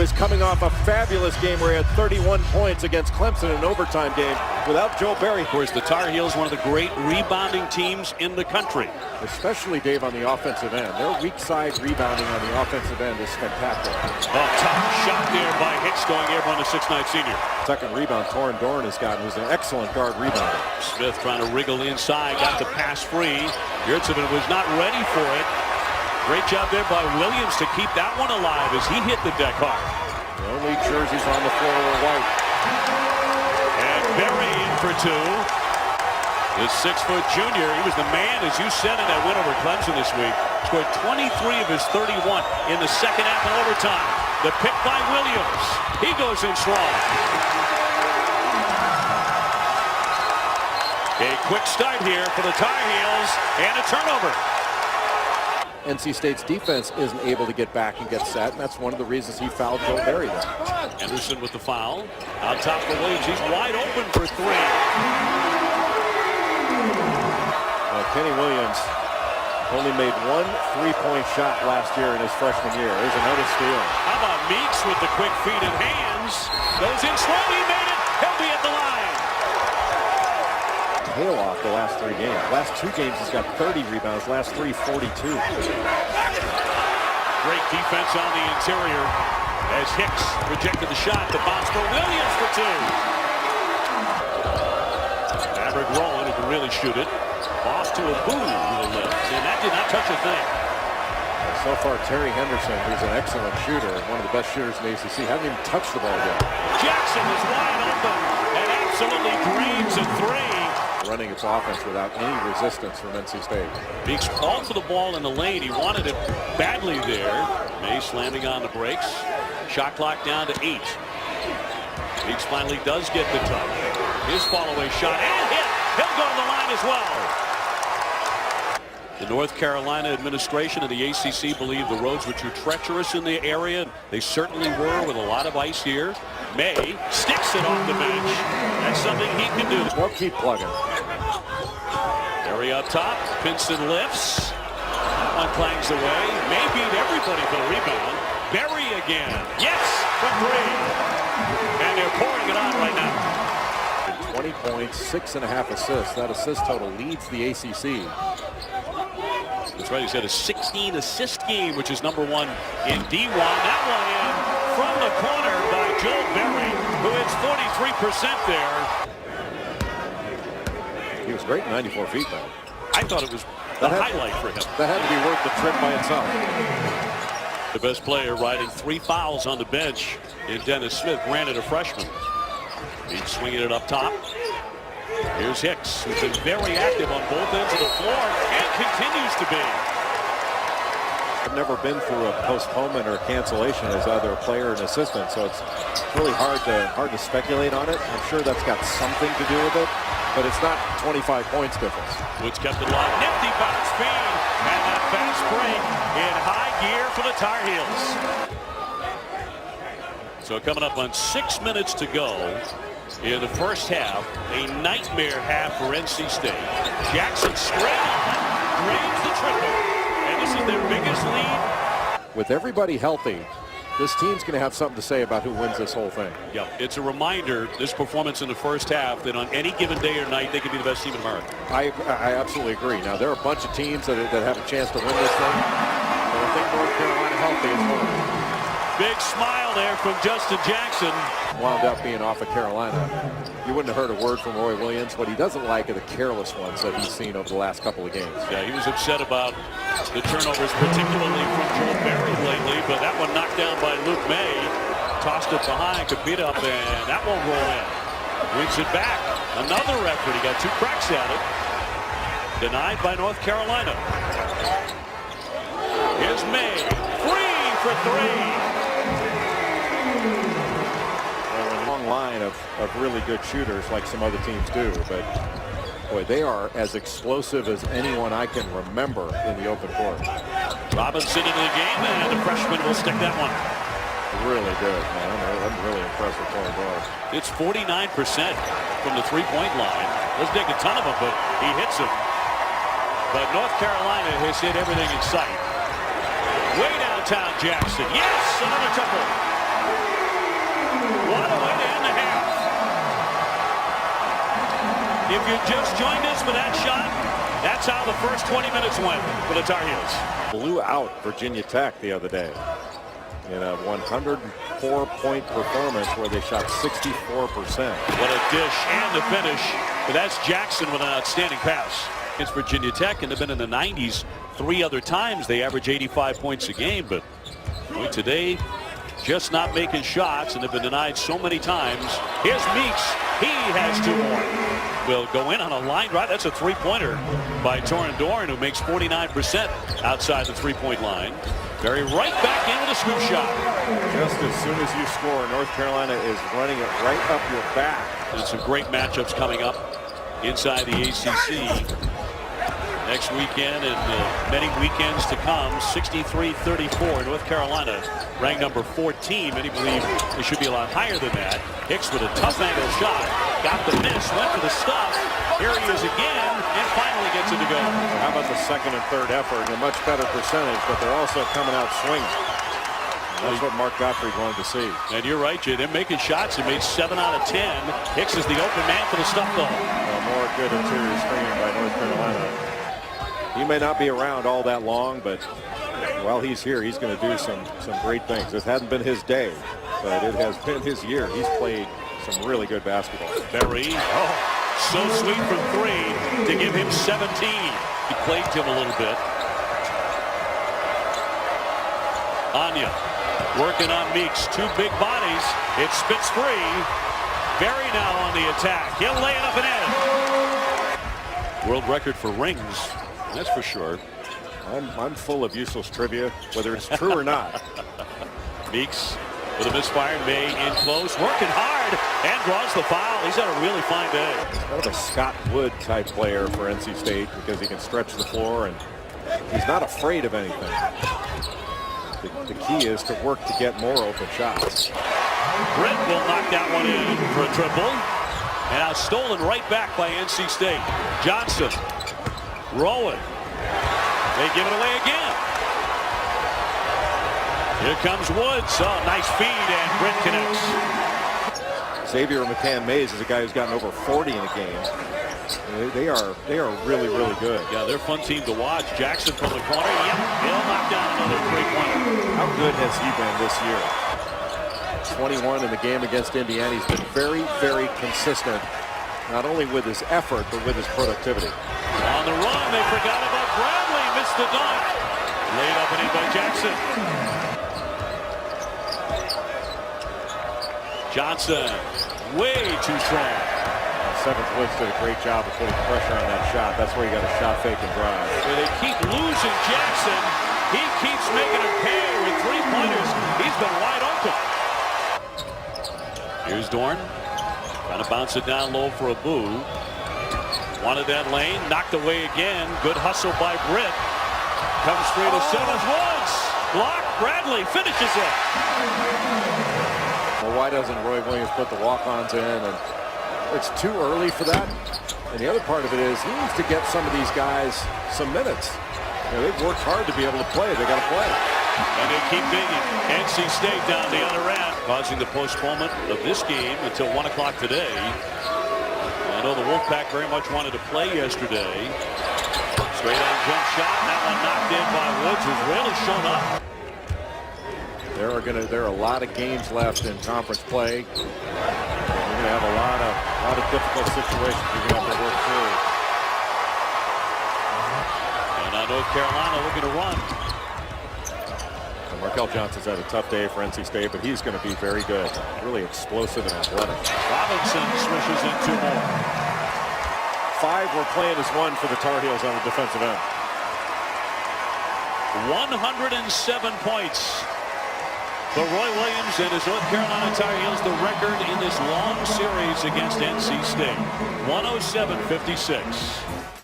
is coming off a fabulous game where he had 31 points against Clemson in an overtime game without Joe Barry. Of course, the Tar Heels, one of the great rebounding teams in the country. Especially, Dave, on the offensive end. Their weak side rebounding on the offensive end is spectacular. A top shot there by Hicks, going airborne, the 6'9" senior. Second rebound, Torin Dorn has gotten, who's an excellent guard rebounder. Smith trying to wriggle inside, got the pass free. Yurtseven was not ready for it. Great job there by Williams to keep that one alive as he hit the deck hard. The only jerseys on the floor were white. And Berry in for two. The 6-foot junior, he was the man, as you said, in that win over Clemson this week. Scored 23 of his 31 in the second half and overtime. The pick by Williams. He goes in strong. A quick start here for the Tar Heels and a turnover. NC State's defense isn't able to get back and get set, and that's one of the reasons he fouled Joe Barry there. Anderson with the foul. On top for Williams. He's wide open for three. Kenny Williams only made one three-point shot last year in his freshman year. There's another steal. How about Meeks with the quick feet and hands? Goes in strong. He made it. He'll be at the line. Tail off the last three games. Last two games he's got 30 rebounds. Last three, 42. Great defense on the interior as Hicks rejected the shot. The bounce for Williams for two. Maverick rolling, who can really shoot it. Off to a boom to the left, and that did not touch a thing. So far, Terry Henderson, who's an excellent shooter, one of the best shooters in the ACC, hasn't even touched the ball yet. Jackson is wide open and absolutely drains a three. Running its offense without any resistance from NC State. Meeks called for the ball in the lane. He wanted it badly there. May slamming on the brakes. Shot clock down to 8. Meeks finally does get the touch. His follow-away shot and hit. He'll go to the line as well. The North Carolina administration and the ACC believe the roads were too treacherous in the area. They certainly were, with a lot of ice here. May sticks it off the bench. That's something he can do. Well, keep plugging. Berry up top. Pinson lifts. One clangs away. May beat everybody for the rebound. Berry again. Yes, for three. And they're pouring it on right now. 20 points, 6.5 assists. That assist total leads the ACC. That's right. He's had a 16 assist game, which is number 1 in D1. That one in from the corner by Joel Berry, who hits 43% there. He was great, 94 feet, though. I thought it was the highlight for him. That had to be worth the trip by itself. The best player riding 3 fouls on the bench in Dennis Smith, granted a freshman. He's swinging it up top. Here's Hicks, who's been very active on both ends of the floor and continues to be. I've never been through a postponement or cancellation as either a player or an assistant, so it's really hard to speculate on it. I'm sure that's got something to do with it, but it's not 25 points difference. Woods kept it alive. Nifty bounce speed, and that fast break in high gear for the Tar Heels. So coming up on 6 minutes to go in the first half, a nightmare half for NC State. Jackson straight on, drains the triple, and this is their biggest lead. With everybody healthy, this team's going to have something to say about who wins this whole thing. Yep, it's a reminder, this performance in the first half, that on any given day or night, they could be the best team in America. I absolutely agree. Now, there are a bunch of teams that have a chance to win this thing, but I think North Carolina healthy is one of them. Big smile there from Justin Jackson. Wound up being off of Carolina. You wouldn't have heard a word from Roy Williams. What he doesn't like are the careless ones that he's seen over the last couple of games. Yeah, he was upset about the turnovers, particularly from Joel Berry lately, but that one knocked down by Luke May. Tossed it behind, could beat up, and that won't roll in. Wins it back. Another effort. He got 2 cracks at it. Denied by North Carolina. Here's May. Free for 3. Line of really good shooters like some other teams do, but boy, they are as explosive as anyone I can remember in the open court. Robinson into the game, and the freshman will stick that one. Really good, man. I'm really impressed with Torin Dorn. It's 49% from the three-point line. Doesn't take a ton of them, but he hits them. But North Carolina has hit everything in sight. Way downtown Jackson. Yes, another triple. If you just joined us for that shot, that's how the first 20 minutes went for the Tar Heels. Blew out Virginia Tech the other day in a 104-point performance where they shot 64%. What a dish and the finish. But that's Jackson with an outstanding pass. It's Virginia Tech, and they've been in the 90s 3 other times. They average 85 points a game, but today just not making shots, and have been denied so many times. Here's Meeks. He has 2 more. Will go in on a line drive. That's a 3-pointer by Torin Dorn, who makes 49% outside the 3-point line. Barry right back in with a scoop shot. Just as soon as you score, North Carolina is running it right up your back. There's some great matchups coming up inside the ACC next weekend and many weekends to come. 63-34. North Carolina ranked number 14. Many believe it should be a lot higher than that. Hicks with a tough angle shot. Got the miss. Went for the stuff. Here he is again, and finally gets it to go. How about the second and third effort? A much better percentage, but they're also coming out swinging. That's what Mark Gottfried wanted to see. And you're right, Jay. They're making shots. They made 7 out of 10. Hicks is the open man for the stuff, though. More good interior screening by North Carolina. He may not be around all that long, but while he's here, he's going to do some great things. It hasn't been his day, but it has been his year. He's played some really good basketball. Berry, so sweet from 3 to give him 17. He plagued him a little bit. Anya working on Meeks. 2 big bodies. It spits free. Berry now on the attack. He'll lay it up and in. World record for rings. That's for sure. I'm full of useless trivia, whether it's true or not. Meeks with a misfire. May in close, working hard, and draws the foul. He's had a really fine day. He's kind of a Scott Wood type player for NC State because he can stretch the floor and he's not afraid of anything. The key is to work to get more open shots. Britt will knock that one in for a triple. And now stolen right back by NC State. Johnson. Rowan. They give it away again. Here comes Woods. Oh, nice feed, and Britt connects. Xavier McCann-Mays is a guy who's gotten over 40 in a game. They are really, really good. Yeah, they're a fun team to watch. Jackson from the corner. Yep, he'll knock down another 3-pointer. How good has he been this year? 21 in the game against Indiana. He's been very, very consistent, not only with his effort, but with his productivity. On the run, they forgot about Bradley. Missed the dunk. Laid up and in by Jackson. Johnson, way too strong. Seventh Woods did a great job of putting pressure on that shot. That's where you got a shot fake and drive. So they keep losing Jackson. He keeps making him pay with 3-pointers. He's been wide open. Here's Dorn. Trying to bounce it down low for a boo. Wanted that lane. Knocked away again. Good hustle by Britt. Comes free to Simmons. Woods. Block. Bradley finishes it. Well, why doesn't Roy Williams put the walk-ons in? And it's too early for that. And the other part of it is he needs to get some of these guys some minutes. You know, they've worked hard to be able to play. They got to play. And they keep digging. NC State down the other end, causing the postponement of this game until 1 o'clock today. I know the Wolfpack very much wanted to play yesterday. Straight on jump shot. That one knocked in by Woods, who's really shown up. There are a lot of games left in conference play. You're going to have a lot of difficult situations you're going to have to work through. And now North Carolina looking to run. And Markel Johnson's had a tough day for NC State, but he's going to be very good. Really explosive and athletic. Robinson swishes in 2 more. 5 were playing as 1 for the Tar Heels on the defensive end. 107 points. For Roy Williams and his North Carolina Tar Heels, the record in this long series against NC State. 107-56.